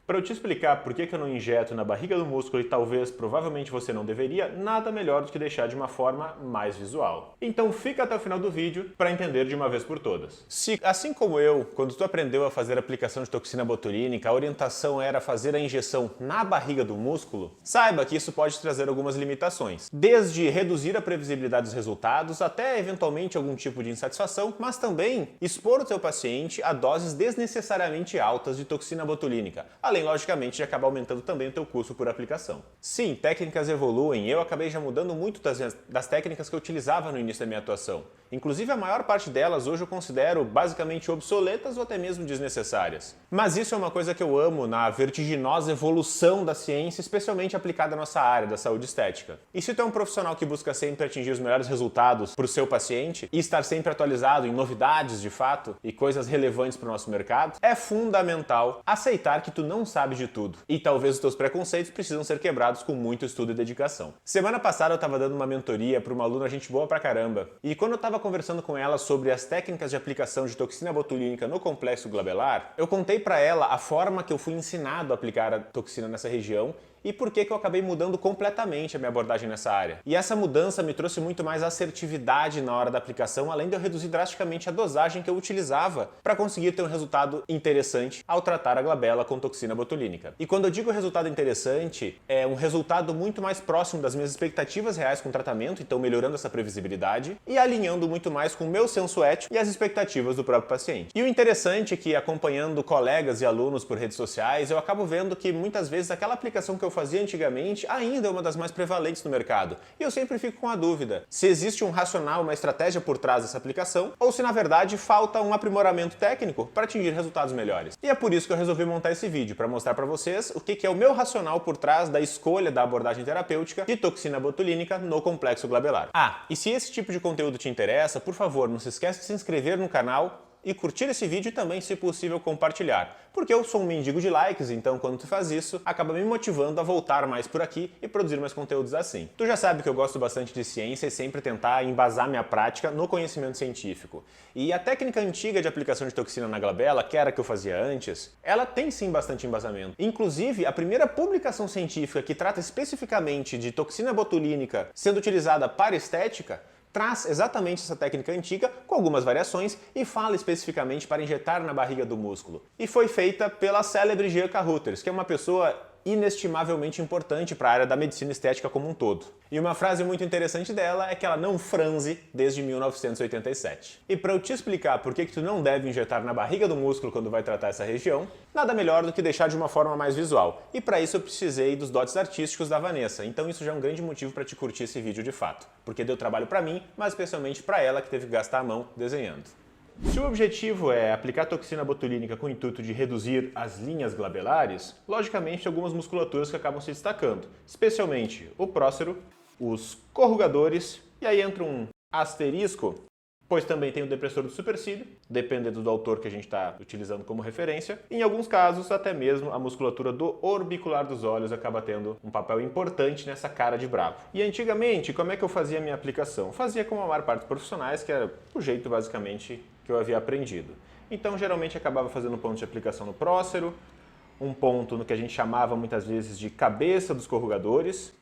Para eu te explicar por que eu não injeto na barriga do músculo e talvez, provavelmente você não deveria, nada melhor do que deixar de uma forma mais visual. Então fica até o final do vídeo para entender de uma vez por todas. Se, assim como eu, quando tu aprendeu a fazer a aplicação de toxina botulínica, a orientação era fazer a injeção na barriga do músculo, saiba que isso pode trazer algumas limitações. Desde reduzir a previsibilidade dos resultados até eventualmente algum tipo de insatisfação, mas também expor o teu paciente a doses desnecessariamente altas de toxina botulínica, além, logicamente, de acabar aumentando também o teu custo por aplicação. Sim, técnicas evoluem e eu acabei já mudando muito das técnicas que eu utilizava no início da minha atuação. Inclusive, a maior parte delas hoje eu considero basicamente obsoletas ou até mesmo desnecessárias. Mas isso é uma coisa que eu amo na vertiginosa evolução da ciência, especialmente aplicada à nossa área da saúde estética. E se tu é um profissional que busca sempre atingir os melhores resultados para o seu paciente e estar sempre atualizado em novidades de fato e coisas relevantes para o nosso mercado, é fundamental aceitar que tu não sabe de tudo. E talvez os teus preconceitos precisam ser quebrados com muito estudo e dedicação. Semana passada eu estava dando uma mentoria para uma aluna gente boa pra caramba. E quando eu estava conversando com ela sobre as técnicas de aplicação de toxina botulínica no complexo glabelar, eu contei para ela a forma que eu fui ensinado a aplicar a toxina nessa região e por que eu acabei mudando completamente a minha abordagem nessa área. E essa mudança me trouxe muito mais assertividade na hora da aplicação, além de eu reduzir drasticamente a dosagem que eu utilizava para conseguir ter um resultado interessante ao tratar a glabela com toxina botulínica. E quando eu digo resultado interessante, é um resultado muito mais próximo das minhas expectativas reais com o tratamento, então melhorando essa previsibilidade e alinhando muito mais com o meu senso ético e as expectativas do próprio paciente. E o interessante é que, acompanhando colegas e alunos por redes sociais, eu acabo vendo que muitas vezes aquela aplicação que eu fazia antigamente ainda é uma das mais prevalentes no mercado. E eu sempre fico com a dúvida se existe um racional, uma estratégia por trás dessa aplicação ou se na verdade falta um aprimoramento técnico para atingir resultados melhores. E é por isso que eu resolvi montar esse vídeo, para mostrar para vocês o que é o meu racional por trás da escolha da abordagem terapêutica de toxina botulínica no complexo glabelar. Ah, e se esse tipo de conteúdo te interessa, por favor, não se esqueça de se inscrever no canal e curtir esse vídeo e também, se possível, compartilhar. Porque eu sou um mendigo de likes, então quando tu faz isso, acaba me motivando a voltar mais por aqui e produzir mais conteúdos assim. Tu já sabe que eu gosto bastante de ciência e sempre tentar embasar minha prática no conhecimento científico. E a técnica antiga de aplicação de toxina na glabela, que era a que eu fazia antes, ela tem sim bastante embasamento. Inclusive, a primeira publicação científica que trata especificamente de toxina botulínica sendo utilizada para estética traz exatamente essa técnica antiga, com algumas variações, e fala especificamente para injetar na barriga do músculo. E foi feita pela célebre G.K. Ruters, que é uma pessoa inestimavelmente importante para a área da medicina estética como um todo. E uma frase muito interessante dela é que ela não franze desde 1987. E para eu te explicar por que tu não deve injetar na barriga do músculo quando vai tratar essa região, nada melhor do que deixar de uma forma mais visual. E para isso eu precisei dos dotes artísticos da Vanessa, então isso já é um grande motivo para te curtir esse vídeo de fato. Porque deu trabalho para mim, mas especialmente para ela que teve que gastar a mão desenhando. Se o objetivo é aplicar toxina botulínica com o intuito de reduzir as linhas glabelares, logicamente algumas musculaturas que acabam se destacando, especialmente o prócero, os corrugadores, e aí entra um asterisco, pois também tem o depressor do supercílio, dependendo do autor que a gente está utilizando como referência. Em alguns casos, até mesmo a musculatura do orbicular dos olhos acaba tendo um papel importante nessa cara de bravo. E antigamente, como é que eu fazia a minha aplicação? Eu fazia como a maior parte dos profissionais, que era o jeito basicamente que eu havia aprendido. Então, geralmente acabava fazendo um ponto de aplicação no prócero, um ponto no que a gente chamava muitas vezes de cabeça dos corrugadores,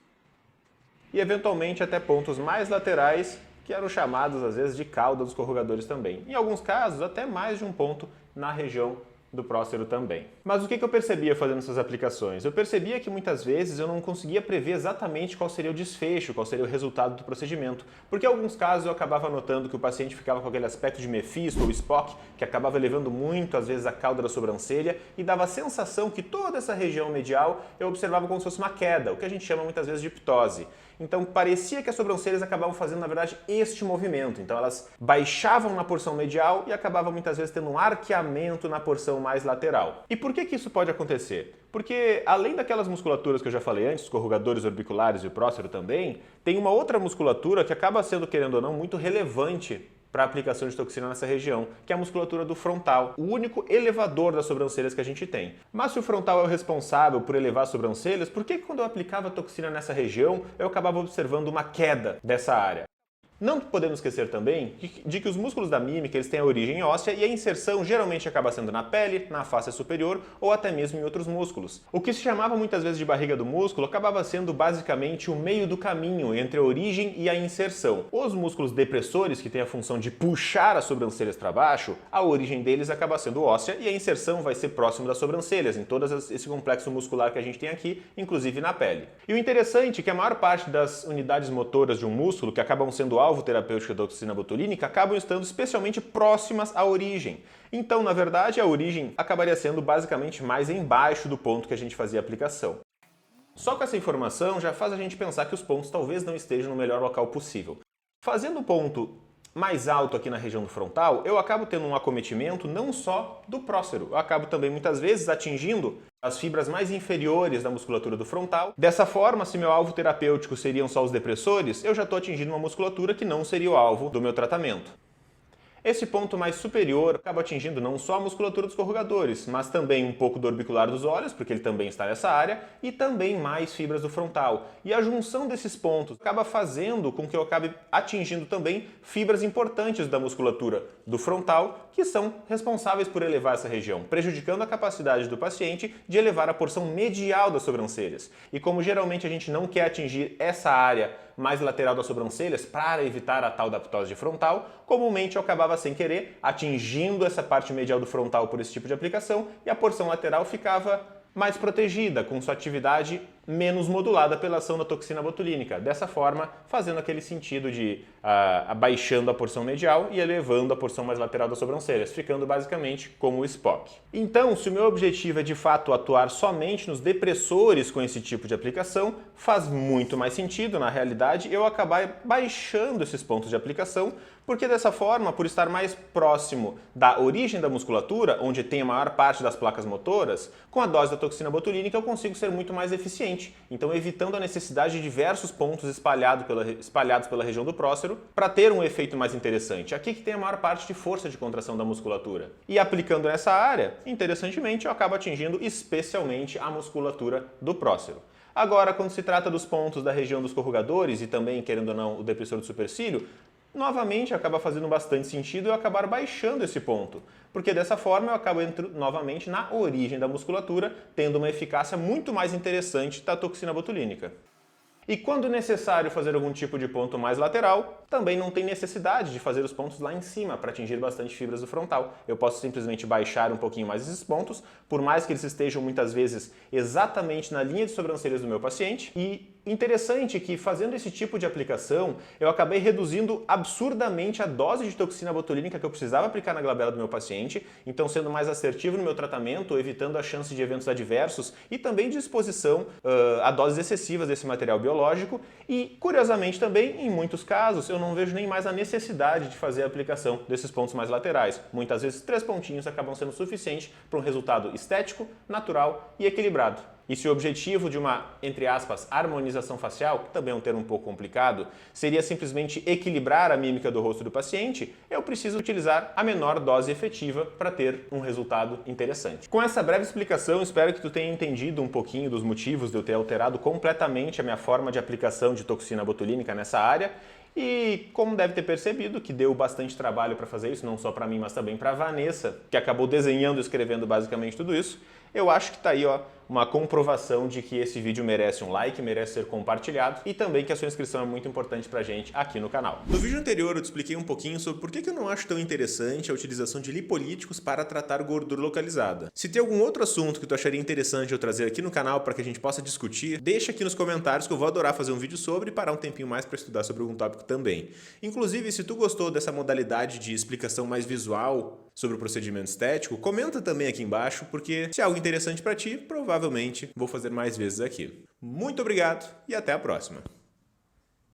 e eventualmente até pontos mais laterais, que eram chamados às vezes de cauda dos corrugadores também. Em alguns casos, até mais de um ponto na região do prócero também. Mas o que eu percebia fazendo essas aplicações? Eu percebia que muitas vezes eu não conseguia prever exatamente qual seria o desfecho, qual seria o resultado do procedimento, porque em alguns casos eu acabava notando que o paciente ficava com aquele aspecto de Mephisto ou Spock, que acabava elevando muito às vezes a cauda da sobrancelha e dava a sensação que toda essa região medial eu observava como se fosse uma queda, o que a gente chama muitas vezes de ptose. Então parecia que as sobrancelhas acabavam fazendo, na verdade, este movimento. Então elas baixavam na porção medial e acabavam muitas vezes tendo um arqueamento na porção mais lateral. E por que isso pode acontecer? Porque além daquelas musculaturas que eu já falei antes, os corrugadores orbiculares e o prócero também, tem uma outra musculatura que acaba sendo, querendo ou não, muito relevante para a aplicação de toxina nessa região, que é a musculatura do frontal, o único elevador das sobrancelhas que a gente tem. Mas se o frontal é o responsável por elevar as sobrancelhas, por que quando eu aplicava toxina nessa região eu acabava observando uma queda dessa área? Não podemos esquecer também de que os músculos da mímica eles têm a origem óssea e a inserção geralmente acaba sendo na pele, na face superior ou até mesmo em outros músculos. O que se chamava muitas vezes de barriga do músculo acabava sendo basicamente o meio do caminho entre a origem e a inserção. Os músculos depressores, que têm a função de puxar as sobrancelhas para baixo, a origem deles acaba sendo óssea e a inserção vai ser próximo das sobrancelhas, em todo esse complexo muscular que a gente tem aqui, inclusive na pele. E o interessante é que a maior parte das unidades motoras de um músculo que acabam sendo alvo terapêutico da toxina botulínica acabam estando especialmente próximas à origem. Então, na verdade, a origem acabaria sendo basicamente mais embaixo do ponto que a gente fazia a aplicação. Só com essa informação já faz a gente pensar que os pontos talvez não estejam no melhor local possível. Fazendo o ponto mais alto aqui na região do frontal, eu acabo tendo um acometimento não só do prócero, eu acabo também muitas vezes atingindo as fibras mais inferiores da musculatura do frontal. Dessa forma, se meu alvo terapêutico seriam só os depressores, eu já estou atingindo uma musculatura que não seria o alvo do meu tratamento. Esse ponto mais superior acaba atingindo não só a musculatura dos corrugadores, mas também um pouco do orbicular dos olhos, porque ele também está nessa área, e também mais fibras do frontal. E a junção desses pontos acaba fazendo com que eu acabe atingindo também fibras importantes da musculatura do frontal, que são responsáveis por elevar essa região, prejudicando a capacidade do paciente de elevar a porção medial das sobrancelhas. E como geralmente a gente não quer atingir essa área mais lateral das sobrancelhas para evitar a tal da ptose frontal, comumente eu acabava sem querer atingindo essa parte medial do frontal por esse tipo de aplicação e a porção lateral ficava mais protegida, com sua atividade menos modulada pela ação da toxina botulínica. Dessa forma, fazendo aquele sentido de abaixando a porção medial e elevando a porção mais lateral das sobrancelhas, ficando basicamente como o Spock. Então, se o meu objetivo é de fato atuar somente nos depressores com esse tipo de aplicação, faz muito mais sentido, na realidade, eu acabar baixando esses pontos de aplicação, porque dessa forma, por estar mais próximo da origem da musculatura, onde tem a maior parte das placas motoras, com a dose da toxina botulínica eu consigo ser muito mais eficiente. Então, evitando a necessidade de diversos pontos espalhados pela região do prócero para ter um efeito mais interessante. Aqui que tem a maior parte de força de contração da musculatura. E aplicando nessa área, interessantemente, eu acabo atingindo especialmente a musculatura do prócero. Agora, quando se trata dos pontos da região dos corrugadores e também, querendo ou não, o depressor do supercílio, novamente acaba fazendo bastante sentido eu acabar baixando esse ponto, porque dessa forma eu acabo entrando novamente na origem da musculatura, tendo uma eficácia muito mais interessante da toxina botulínica. E quando necessário fazer algum tipo de ponto mais lateral, também não tem necessidade de fazer os pontos lá em cima para atingir bastante fibras do frontal. Eu posso simplesmente baixar um pouquinho mais esses pontos, por mais que eles estejam muitas vezes exatamente na linha de sobrancelhas do meu paciente. E interessante que fazendo esse tipo de aplicação, eu acabei reduzindo absurdamente a dose de toxina botulínica que eu precisava aplicar na glabela do meu paciente, então sendo mais assertivo no meu tratamento, evitando a chance de eventos adversos e também de exposição a doses excessivas desse material biológico. E, curiosamente também, em muitos casos, eu não vejo nem mais a necessidade de fazer a aplicação desses pontos mais laterais. Muitas vezes 3 pontinhos acabam sendo suficiente para um resultado estético, natural e equilibrado. E se o objetivo de uma, entre aspas, harmonização facial, que também é um termo um pouco complicado, seria simplesmente equilibrar a mímica do rosto do paciente, eu preciso utilizar a menor dose efetiva para ter um resultado interessante. Com essa breve explicação, espero que tu tenha entendido um pouquinho dos motivos de eu ter alterado completamente a minha forma de aplicação de toxina botulínica nessa área. E como deve ter percebido, que deu bastante trabalho para fazer isso, não só para mim, mas também para a Vanessa, que acabou desenhando e escrevendo basicamente tudo isso, eu acho que está aí, ó, uma comprovação de que esse vídeo merece um like, merece ser compartilhado e também que a sua inscrição é muito importante pra gente aqui no canal. No vídeo anterior eu te expliquei um pouquinho sobre por que eu não acho tão interessante a utilização de lipolíticos para tratar gordura localizada. Se tem algum outro assunto que tu acharia interessante eu trazer aqui no canal para que a gente possa discutir, deixa aqui nos comentários que eu vou adorar fazer um vídeo sobre e parar um tempinho mais para estudar sobre algum tópico também. Inclusive, se tu gostou dessa modalidade de explicação mais visual sobre o procedimento estético, comenta também aqui embaixo, porque se é algo interessante para ti, provavelmente vou fazer mais vezes aqui. Muito obrigado e até a próxima!